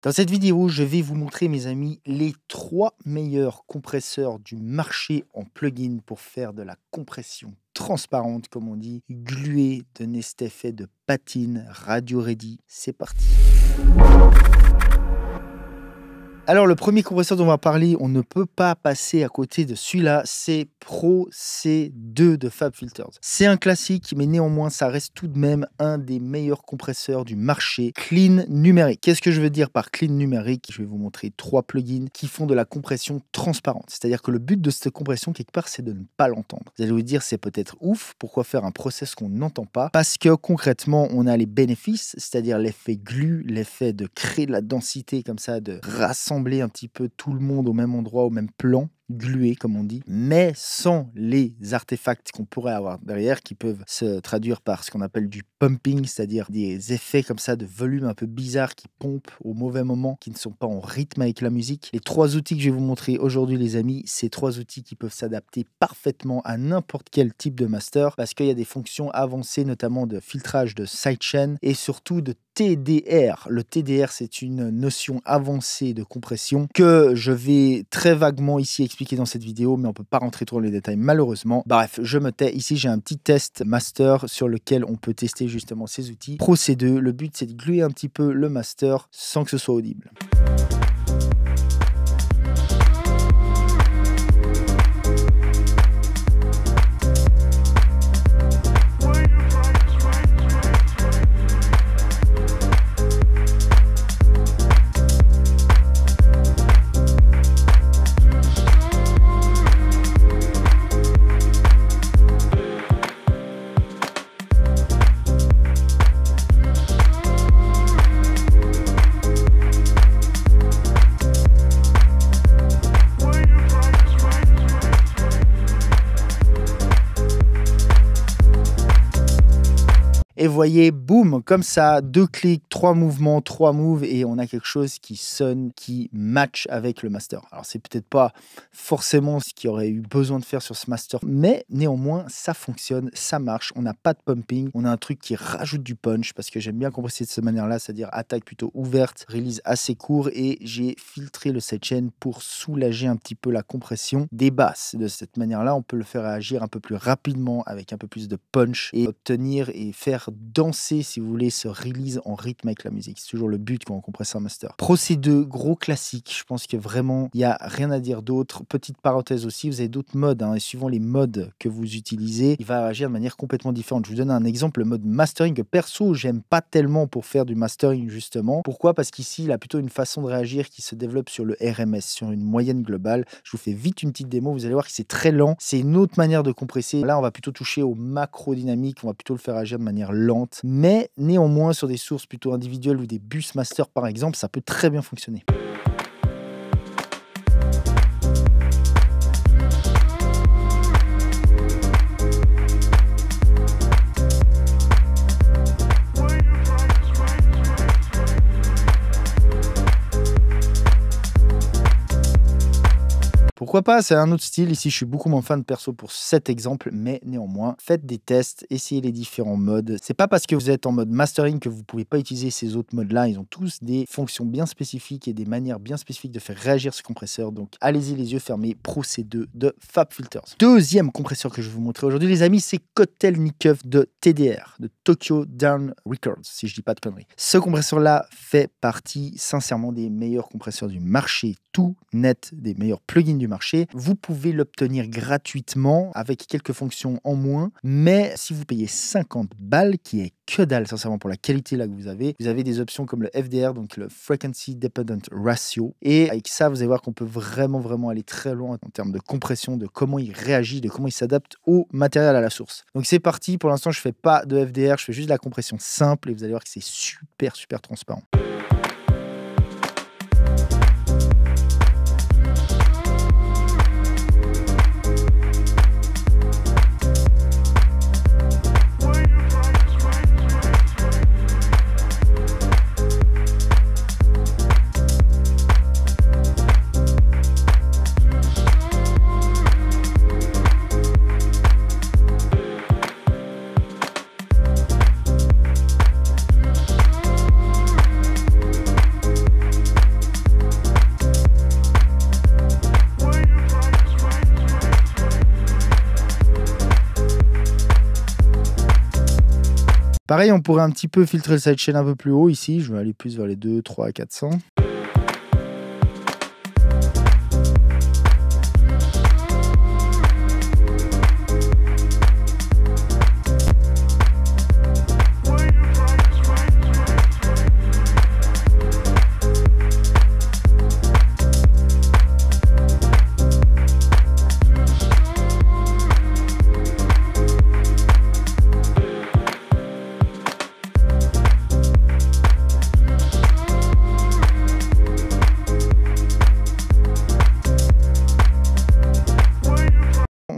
Dans cette vidéo, je vais vous montrer, mes amis, les 3 meilleurs compresseurs du marché en plugin pour faire de la compression transparente, comme on dit, gluée, donner cet effet de patine, radio ready. C'est parti. Alors, le premier compresseur dont on va parler, on ne peut pas passer à côté de celui-là, c'est Pro C2 de FabFilters. C'est un classique, mais néanmoins, ça reste tout de même un des meilleurs compresseurs du marché. Clean numérique. Qu'est-ce que je veux dire par clean numérique? Je vais vous montrer 3 plugins qui font de la compression transparente. C'est-à-dire que le but de cette compression, quelque part, c'est de ne pas l'entendre. Vous allez vous dire, c'est peut-être ouf, pourquoi faire un process qu'on n'entend pas? Parce que concrètement, on a les bénéfices, c'est-à-dire l'effet glue, l'effet de créer de la densité comme ça, de rassembler un petit peu tout le monde au même endroit, au même plan, glué comme on dit, mais sans les artefacts qu'on pourrait avoir derrière qui peuvent se traduire par ce qu'on appelle du pumping, c'est-à-dire des effets comme ça de volume un peu bizarres qui pompent au mauvais moment, qui ne sont pas en rythme avec la musique. Les 3 outils que je vais vous montrer aujourd'hui, les amis, c'est 3 outils qui peuvent s'adapter parfaitement à n'importe quel type de master parce qu'il y a des fonctions avancées, notamment de filtrage de sidechain et surtout de TDR. Le TDR, c'est une notion avancée de compression que je vais très vaguement ici expliquer dans cette vidéo, mais on ne peut pas rentrer trop dans les détails malheureusement. Bref, je me tais. Ici, j'ai un petit test master sur lequel on peut tester justement ces outils. Pro C2, le but, c'est de gluer un petit peu le master sans que ce soit audible. Et voyez, boum, comme ça, 2 clics, 3 mouvements, 3 moves, et on a quelque chose qui sonne, qui match avec le master. Alors, c'est peut-être pas forcément ce qu'il y aurait eu besoin de faire sur ce master, mais néanmoins, ça fonctionne, ça marche. On n'a pas de pumping, on a un truc qui rajoute du punch, parce que j'aime bien compresser de cette manière-là, c'est-à-dire attaque plutôt ouverte, release assez court, et j'ai filtré le sidechain pour soulager un petit peu la compression des basses. De cette manière-là, on peut le faire réagir un peu plus rapidement, avec un peu plus de punch, et obtenir et faire danser, si vous voulez, ce release en rythme avec la musique. C'est toujours le but quand on compresse un master. Pro C2, gros classique. Je pense que vraiment, il n'y a rien à dire d'autre. Petite parenthèse aussi, vous avez d'autres modes, et suivant les modes que vous utilisez, il va réagir de manière complètement différente. Je vous donne un exemple, le mode mastering que perso, j'aime pas tellement pour faire du mastering justement. Pourquoi? Parce qu'ici, il a plutôt une façon de réagir qui se développe sur le RMS, sur une moyenne globale. Je vous fais vite une petite démo, vous allez voir que c'est très lent. C'est une autre manière de compresser. Là, on va plutôt toucher au macro dynamique, on va plutôt le faire agir de manière lente, mais néanmoins sur des sources plutôt individuelles ou des bus master par exemple, ça peut très bien fonctionner. Pourquoi pas, c'est un autre style. Ici, je suis beaucoup moins fan perso pour cet exemple, mais néanmoins, faites des tests, essayez les différents modes. C'est pas parce que vous êtes en mode mastering que vous pouvez pas utiliser ces autres modes-là. Ils ont tous des fonctions bien spécifiques et des manières bien spécifiques de faire réagir ce compresseur. Donc, allez-y les yeux fermés, Pro C2 de FabFilters. Deuxième compresseur que je vais vous montrer aujourd'hui, les amis, c'est Kotelnikov de TDR, de Tokyo Down Records, si je dis pas de conneries. Ce compresseur-là fait partie, sincèrement, des meilleurs compresseurs du marché, tout net, des meilleurs plugins du marché. Vous pouvez l'obtenir gratuitement avec quelques fonctions en moins, mais si vous payez 50 balles, qui est que dalle sincèrement pour la qualité là que vous avez des options comme le FDR, donc le Frequency Dependent Ratio, et avec ça vous allez voir qu'on peut vraiment aller très loin en termes de compression, de comment il réagit, de comment il s'adapte au matériel à la source. Donc c'est parti, pour l'instant je fais pas de FDR, je fais juste de la compression simple et vous allez voir que c'est super transparent. Pareil, on pourrait un petit peu filtrer le sidechain un peu plus haut ici. Je vais aller plus vers les 2, 3, 400.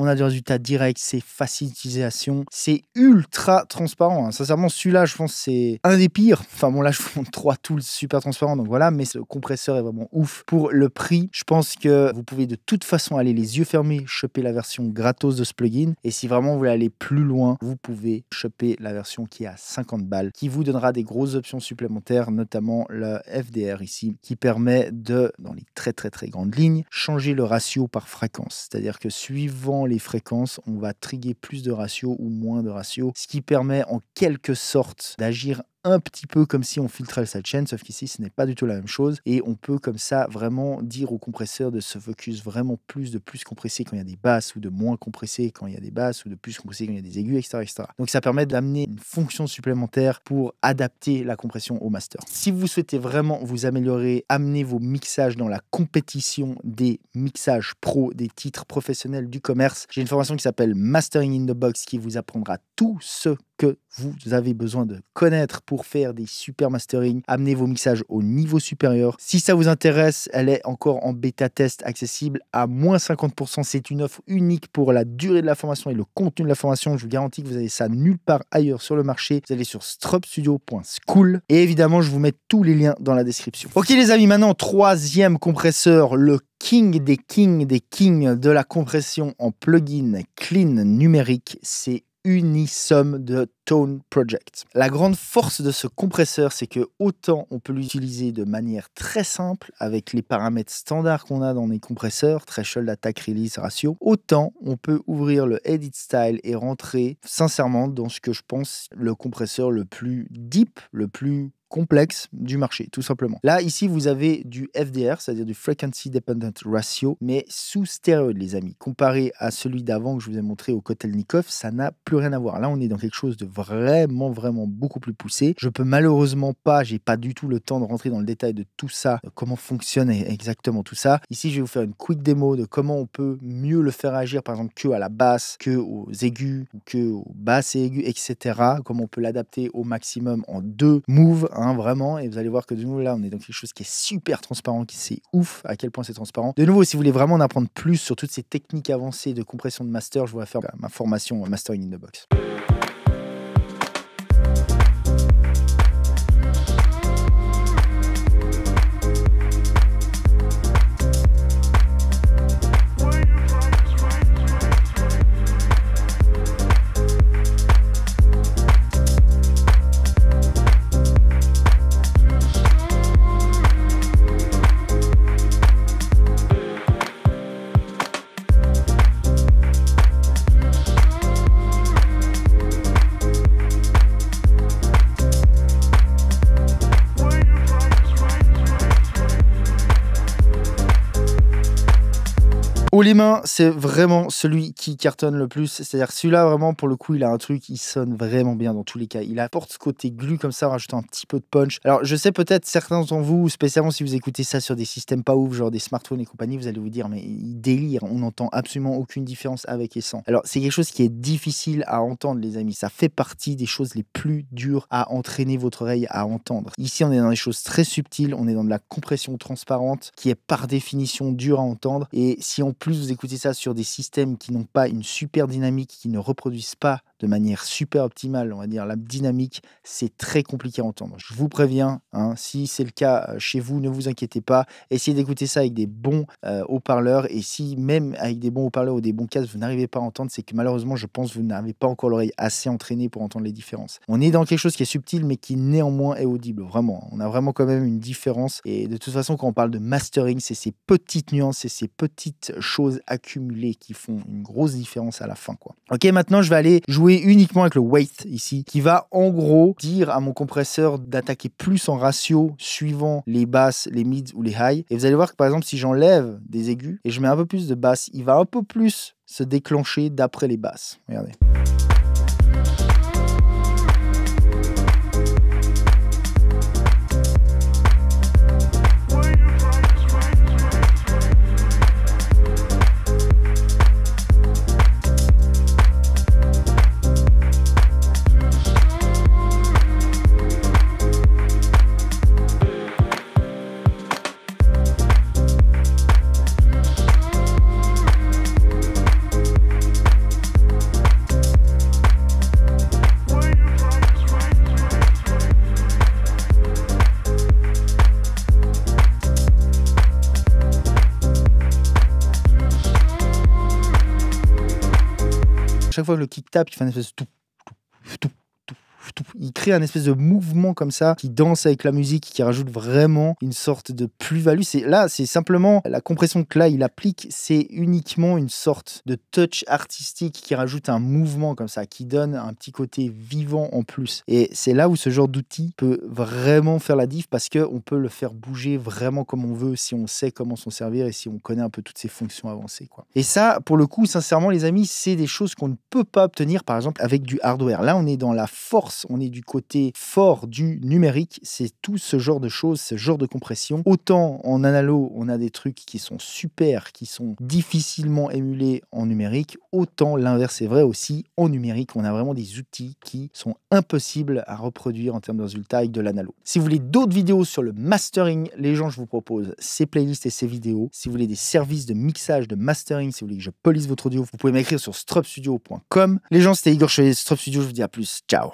On a des résultats directs, c'est facile d'utilisation, c'est ultra transparent. Hein. Sincèrement, celui-là, je pense c'est un des pires. Enfin bon, là, je vous montre 3 tools super transparents, donc voilà, mais ce compresseur est vraiment ouf. Pour le prix, je pense que vous pouvez de toute façon aller les yeux fermés, choper la version gratos de ce plugin. Et si vraiment vous voulez aller plus loin, vous pouvez choper la version qui est à 50 balles, qui vous donnera des grosses options supplémentaires, notamment le FDR ici, qui permet de, dans les très grandes lignes, changer le ratio par fréquence. C'est-à-dire que suivant les fréquences, on va trigger plus de ratio ou moins de ratio, ce qui permet en quelque sorte d'agir un petit peu comme si on filtrait le sidechain, sauf qu'ici ce n'est pas du tout la même chose et on peut comme ça vraiment dire au compresseur de se focus vraiment de plus compressé quand il y a des basses ou de moins compressé quand il y a des basses ou de plus compressé quand il y a des aigus, etc. Donc ça permet d'amener une fonction supplémentaire pour adapter la compression au master. Si vous souhaitez vraiment vous améliorer, amener vos mixages dans la compétition des mixages pro, des titres professionnels du commerce, j'ai une formation qui s'appelle Mastering in the Box qui vous apprendra tout ce que vous avez besoin de connaître pour faire des super mastering, amener vos mixages au niveau supérieur. Si ça vous intéresse, elle est encore en bêta test accessible à moins 50%. C'est une offre unique pour la durée de la formation et le contenu de la formation. Je vous garantis que vous avez ça nulle part ailleurs sur le marché. Vous allez sur stropstudio.school et évidemment, je vous mets tous les liens dans la description. Ok les amis, maintenant, troisième compresseur, le king des kings de la compression en plugin clean numérique, c'est Unisom de Tone Project. La grande force de ce compresseur, c'est que autant on peut l'utiliser de manière très simple avec les paramètres standards qu'on a dans les compresseurs, threshold, attack, release, ratio, autant on peut ouvrir le edit style et rentrer sincèrement dans ce que je pense le compresseur le plus deep, le plus complexe du marché, tout simplement. Là, ici, vous avez du FDR, c'est-à-dire du Frequency Dependent Ratio, mais sous stéroïde, les amis. Comparé à celui d'avant que je vous ai montré au Kotelnikov, ça n'a plus rien à voir. Là, on est dans quelque chose de vraiment beaucoup plus poussé. Je peux malheureusement pas, j'ai pas du tout le temps de rentrer dans le détail de tout ça, de comment fonctionne exactement tout ça. Ici, je vais vous faire une quick démo de comment on peut mieux le faire agir, par exemple, que à la basse, que aux aigus, ou que aux basses et aigus, etc. Comment on peut l'adapter au maximum en 2 moves, hein, vraiment, et vous allez voir que de nouveau là on est dans quelque chose qui est super transparent, qui c'est ouf à quel point c'est transparent. De nouveau, si vous voulez vraiment en apprendre plus sur toutes ces techniques avancées de compression de master, je vous vais faire ma formation Mastering in the Box. Haut les mains, c'est vraiment celui qui cartonne le plus. C'est-à-dire celui-là, vraiment, pour le coup, il a un truc, il sonne vraiment bien dans tous les cas. Il apporte ce côté glu comme ça, en rajoutant un petit peu de punch. Alors, je sais peut-être certains d'entre vous, spécialement si vous écoutez ça sur des systèmes pas ouf, genre des smartphones et compagnie, vous allez vous dire, mais il délire, on n'entend absolument aucune différence avec et sans. Alors, c'est quelque chose qui est difficile à entendre, les amis. Ça fait partie des choses les plus dures à entraîner votre oreille à entendre. Ici, on est dans des choses très subtiles, on est dans de la compression transparente qui est par définition dure à entendre. Et si en plus vous écoutez ça sur des systèmes qui n'ont pas une super dynamique, qui ne reproduisent pas de manière super optimale, on va dire la dynamique, c'est très compliqué à entendre. Je vous préviens, hein, si c'est le cas chez vous, ne vous inquiétez pas. Essayez d'écouter ça avec des bons haut-parleurs, et si même avec des bons haut-parleurs ou des bons casques, vous n'arrivez pas à entendre, c'est que malheureusement, je pense que vous n'avez pas encore l'oreille assez entraînée pour entendre les différences. On est dans quelque chose qui est subtil, mais qui néanmoins est audible, vraiment. On a vraiment quand même une différence, et de toute façon, quand on parle de mastering, c'est ces petites nuances, c'est ces petites choses accumulées qui font une grosse différence à la fin, quoi. Ok, maintenant, je vais aller jouer jouer uniquement avec le weight ici, qui va en gros dire à mon compresseur d'attaquer plus en ratio suivant les basses, les mids ou les highs. Et vous allez voir que par exemple, si j'enlève des aigus et je mets un peu plus de basses, il va un peu plus se déclencher d'après les basses. Regardez. Chaque fois que le kick tape, il fait une espèce de tout. Il crée un espèce de mouvement comme ça qui danse avec la musique, qui rajoute vraiment une sorte de plus-value. C'est simplement la compression que là il applique, c'est uniquement une sorte de touch artistique qui rajoute un mouvement comme ça, qui donne un petit côté vivant en plus. Et c'est là où ce genre d'outil peut vraiment faire la diff, parce qu'on peut le faire bouger vraiment comme on veut si on sait comment s'en servir et si on connaît un peu toutes ces fonctions avancées, quoi. Et ça, pour le coup, sincèrement les amis, c'est des choses qu'on ne peut pas obtenir par exemple avec du hardware. Là on est dans la force, on est du côté fort du numérique, c'est tout ce genre de choses, ce genre de compression. Autant en analo, on a des trucs qui sont super, qui sont difficilement émulés en numérique, autant l'inverse est vrai aussi. En numérique, on a vraiment des outils qui sont impossibles à reproduire en termes de résultats avec de l'analo. Si vous voulez d'autres vidéos sur le mastering, les gens, je vous propose ces playlists et ces vidéos. Si vous voulez des services de mixage, de mastering, si vous voulez que je police votre audio, vous pouvez m'écrire sur strupstudio.com. Les gens, c'était Igor Chevet, Strup Studio, je vous dis à plus, ciao.